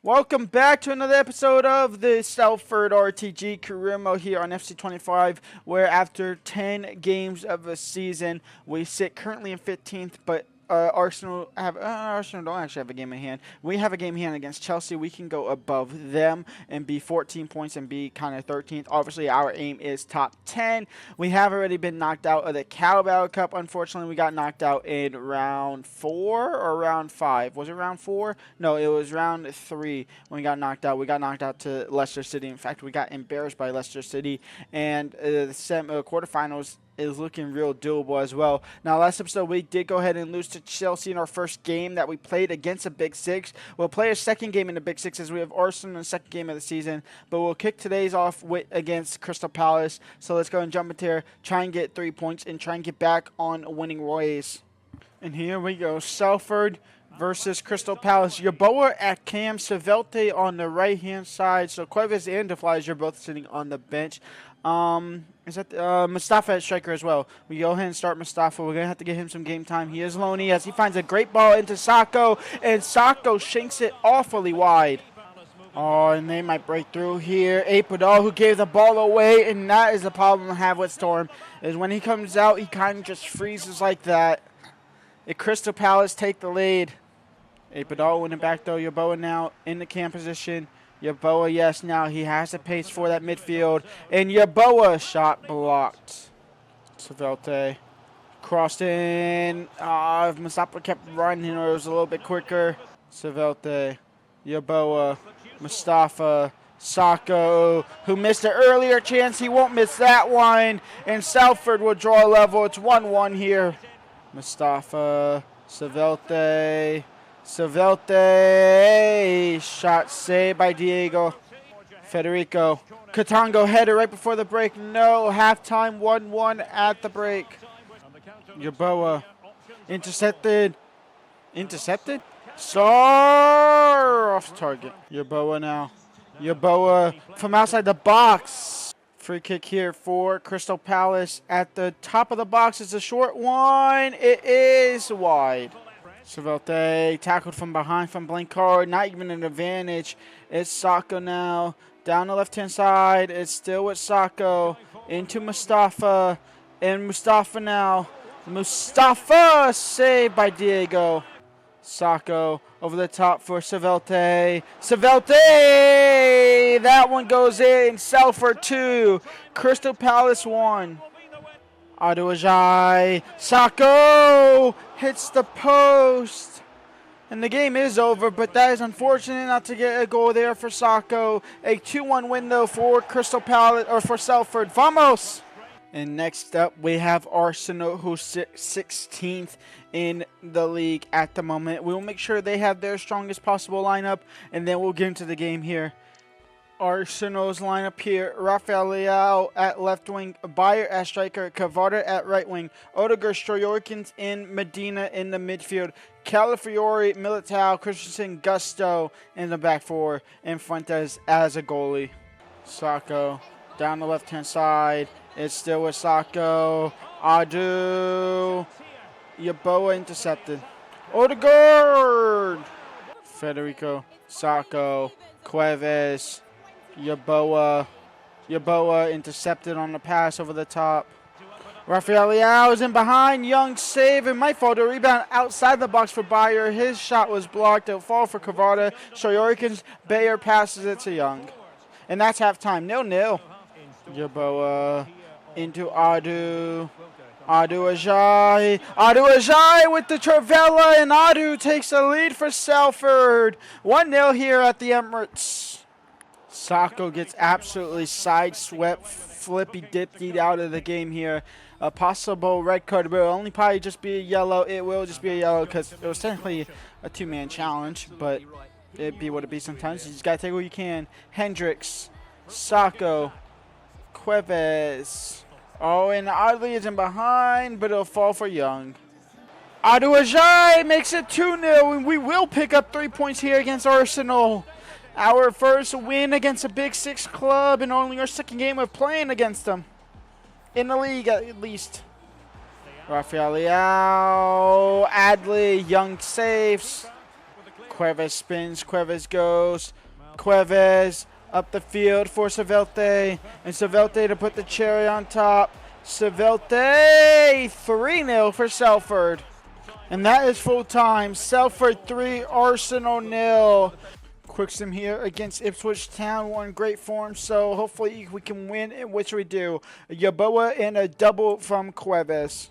Welcome back to another episode of the Salford RTG Career Mode here on FC25, where after 10 games of a season, we sit currently in 15th, but Arsenal don't actually have a game in hand. We have a game in hand against Chelsea. We can go above them and be 14 points and be kind of 13th. Obviously, our aim is top 10. We have already been knocked out of the Carabao Cup. Unfortunately, we got knocked out in round 4 or round 5. Was it round 4? No, it was round 3 when we got knocked out. We got knocked out to Leicester City. In fact, we got embarrassed by Leicester City. And the quarterfinals is looking real doable as well. Now, last episode, we did go ahead and lose to Chelsea in our first game that we played against a Big Six. We'll play a second game in the Big Six as we have Arsenal in the second game of the season, but we'll kick today's off against Crystal Palace. So let's go and jump into here, try and get 3 points, and try and get back on winning ways. And here we go, Salford versus Crystal Palace. Yeboah at cam, Savelte on the right-hand side. So Cuevas and DeFly are both sitting on the bench. Is that Mustafa at striker as well? We go ahead and start Mustafa. We're going to have to get him some game time. He is lonely as he finds a great ball into Sacco, and Sacco shanks it awfully wide. Oh, and they might break through here. Apadal, who gave the ball away, and that is the problem I have with Storm, is when he comes out, he kind of just freezes like that. Crystal Palace take the lead. Apadal winning back though. Yeboah now in the cam position. Yeboah, yes, now he has the pace for that midfield. And Yeboah shot blocked. Savelte crossed in. Mustafa kept running, or it was a little bit quicker. Savelte, Yeboah, Mustafa, Sacco, who missed an earlier chance. He won't miss that one. And Salford will draw a level. It's 1-1 here. Mustafa, Savelte. Savelte, shot saved by Diego. Federico, Katango header right before the break. No, halftime 1-1 at the break. Yeboah, intercepted. Sar off target. Yeboah now. Yeboah from outside the box. Free kick here for Crystal Palace. At the top of the box, it's a short one. It is wide. Savelte tackled from behind from Blancard, not even an advantage. It's Sacco now, down the left-hand side. It's still with Sacco, into Mustafa, and Mustafa now. Mustafa saved by Diego. Sacco over the top for Savelte. Savelte! That one goes in. Salford 2, Crystal Palace 1. Aduajai, Sacco hits the post, and the game is over, but that is unfortunate not to get a goal there for Sacco. A 2-1 win though for Crystal Palace, or for Salford. Vamos! And next up we have Arsenal, who's 16th in the league at the moment. We will make sure they have their strongest possible lineup, and then we'll get into the game here. Arsenal's lineup here: Rafael Leao at left wing, Bayer at striker, Cavada at right wing, Odegaard, Stroyorkins, and Medina in the midfield, Calafiori, Militao, Christensen, Gusto in the back four, and Fuentes as a goalie. Sacco down the left-hand side. It's still with Sacco. Adu. Yeboah intercepted. Odegaard. Federico. Sacco. Cuevas. Yeboah intercepted on the pass over the top. Rafael Leao is in behind. Young save. It might fall to a rebound outside the box for Bayer. His shot was blocked. It'll fall for Cavada. Stroyorkins. Bayer passes it to Young. And that's halftime. 0-0. Yeboah into Adu. Aduajai with the Travella, and Adu takes the lead for Salford. 1-0 here at the Emirates. Sacco gets absolutely sideswept, flippy-dippy out of the game here. A possible red card, but it'll only probably just be a yellow. It will just be a yellow because it was technically a two-man challenge, but it'd be what it be sometimes. You just got to take what you can. Hendricks, Sacco, Cuevas. Oh, and Adley is in behind, but it'll fall for Young. Aduajai makes it 2-0, and we will pick up 3 points here against Arsenal. Our first win against a Big Six club, and only our second game of playing against them. In the league, at least. Rafael Leao, Adley, Young saves. Cuevas spins. Cuevas goes. Cuevas up the field for Savelte. And Savelte to put the cherry on top. Savelte 3-0 for Salford. And that is full time. Salford 3, Arsenal 0. Quick sim here against Ipswich Town. We're in great form, so hopefully we can win, which we do. Yeboah and a double from Cuevas.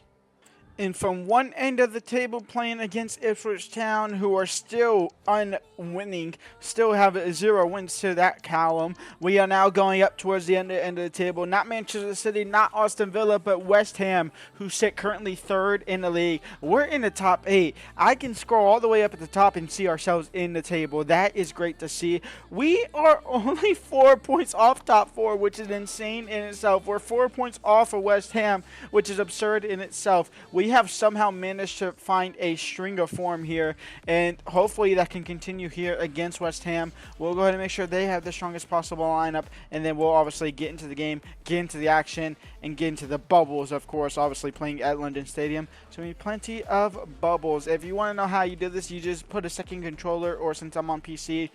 And from one end of the table, playing against Ipswich Town, who are still unwinning, still have 0 wins to that column. We are now going up towards the end of the table. Not Manchester City, not Aston Villa, but West Ham, who sit currently 3rd in the league. We're in the top 8. I can scroll all the way up at the top and see ourselves in the table. That is great to see. We are only 4 points off top 4, which is insane in itself. We're 4 points off of West Ham, which is absurd in itself. We have somehow managed to find a string of form here, and hopefully that can continue here against West Ham. We'll go ahead and make sure they have the strongest possible lineup, and then we'll obviously get into the game, get into the action, and get into the bubbles, of course, obviously playing at London Stadium. So we need plenty of bubbles. If you want to know how you do this, you just put a second controller, or since I'm on PC,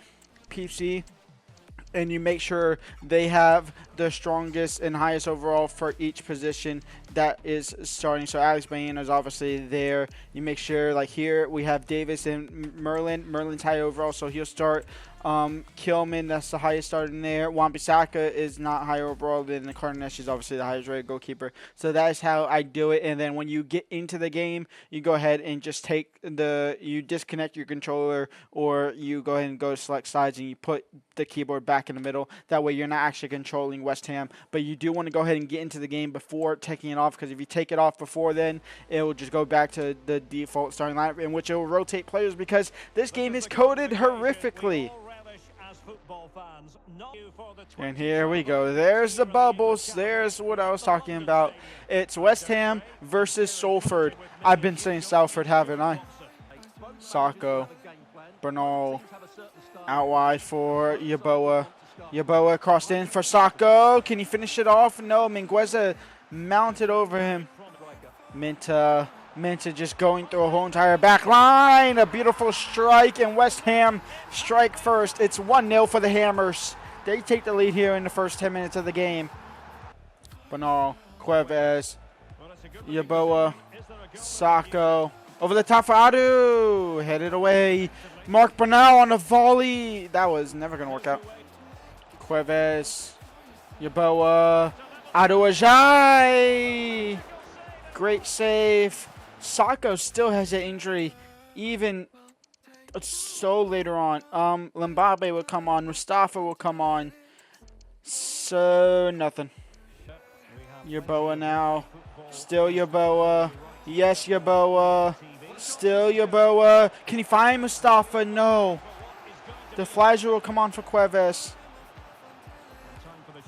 and you make sure they have the strongest and highest overall for each position that is starting. So Alex Baena is obviously there. You make sure, like here, we have Davis and Merlin. Merlin's high overall, so he'll start. Kilman, that's the highest starting there. Wan-Bissaka is not high overall. Then the Carnesh is obviously the highest rated goalkeeper. So that is how I do it. And then when you get into the game, you go ahead and just you disconnect your controller, or you go ahead and go to select sides and you put the keyboard back in the middle. That way you're not actually controlling West Ham. But you do want to go ahead and get into the game before taking it off, because if you take it off before then, it will just go back to the default starting lineup, in which it will rotate players, because this game is coded horrifically. And here we go. There's the bubbles. There's what I was talking about. It's West Ham versus Salford. I've been saying Salford, haven't I? Sacco. Bernal. Out wide for Yeboah. Yeboah crossed in for Sacco. Can he finish it off? No. Mingueza mounted over him. Minta just going through a whole entire back line. A beautiful strike, and West Ham strike first. It's 1-0 for the Hammers. They take the lead here in the first 10 minutes of the game. Bernal, Cuevas, Yeboah, Sacco. Over the top for Adu. Headed away. Mark Bernal on a volley. That was never going to work out. Cuevas, Yeboah, Adu Ajay. Great save. Sacco still has an injury, even so later on. Limbabe will come on. Mustafa will come on. So, nothing. Yeboah now. Still Yeboah. Yes, Yeboah. Still Yeboah. Can he find Mustafa? No. DeFlager will come on for Cuevas.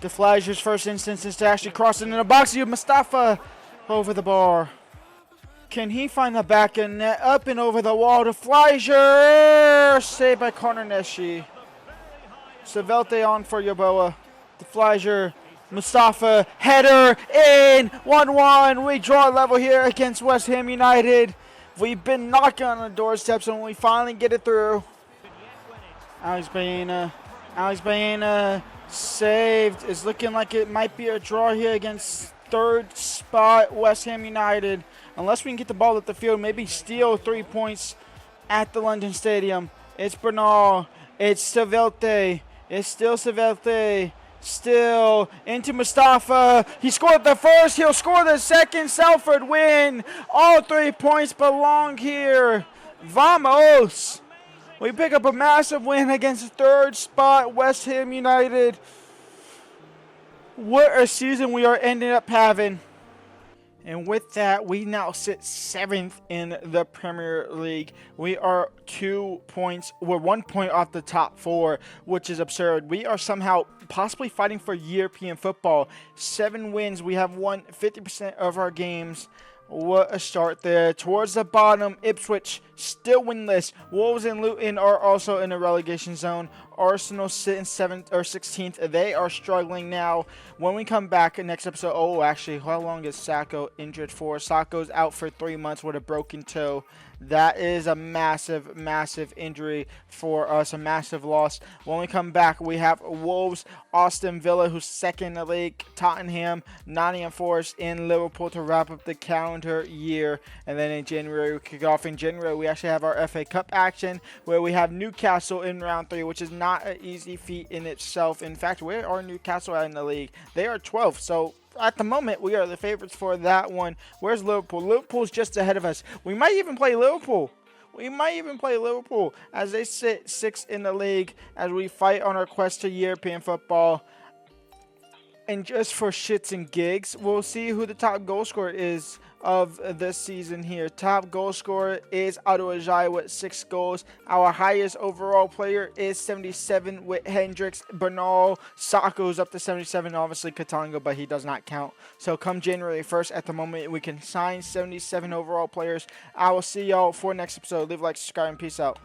DeFlager's first instance is to actually cross into the box. You Mustafa over the bar. Can he find the back of net? Up and over the wall to Fleischer. Saved by Carnesh. Savelte on for Yeboah. To Fleischer. Mustafa. Header in. 1-1. We draw level here against West Ham United. We've been knocking on the doorsteps, and we finally get it through. Alex Baena saved. It's looking like it might be a draw here against 3rd spot West Ham United. Unless we can get the ball at the field, maybe steal 3 points at the London Stadium. It's Bernal. It's Savelte. It's still Savelte. Still into Mustafa. He scored the first. He'll score the second. Salford win. All 3 points belong here. Vamos. We pick up a massive win against 3rd spot West Ham United. What a season we are ending up having. And with that, we now sit 7th in the Premier League. We are 2 points, we're 1 point off the top 4, which is absurd. We are somehow possibly fighting for European football. 7 wins, we have won 50% of our games. What a start there. Towards the bottom, Ipswich still winless. Wolves and Luton are also in a relegation zone. Arsenal sit in 7th or 16th. They are struggling now. When we come back next episode, oh, actually, how long is Sacco injured for? Sacco's out for 3 months with a broken toe. That is a massive, massive injury for us, a massive loss. When we come back, we have Wolves, Aston Villa, who's second in the league, Tottenham, Nottingham Forest, and Liverpool to wrap up the calendar year. And then in January, we kick off. In January, we actually have our FA Cup action, where we have Newcastle in round 3, which is not an easy feat in itself. In fact, where are Newcastle at in the league? They are 12th, so at the moment, we are the favorites for that one. Where's Liverpool? Liverpool's just ahead of us. We might even play Liverpool. As they sit 6th in the league as we fight on our quest to European football. And just for shits and gigs, we'll see who the top goal scorer is of this season here. Top goal scorer is Ado Ajay with 6 goals. Our highest overall player is 77 with Hendricks. Bernal Sacco's up to 77. Obviously Katanga, but he does not count. So come January 1st, at the moment, we can sign 77 overall players. I will see y'all for next episode. Leave a like, subscribe, and peace out.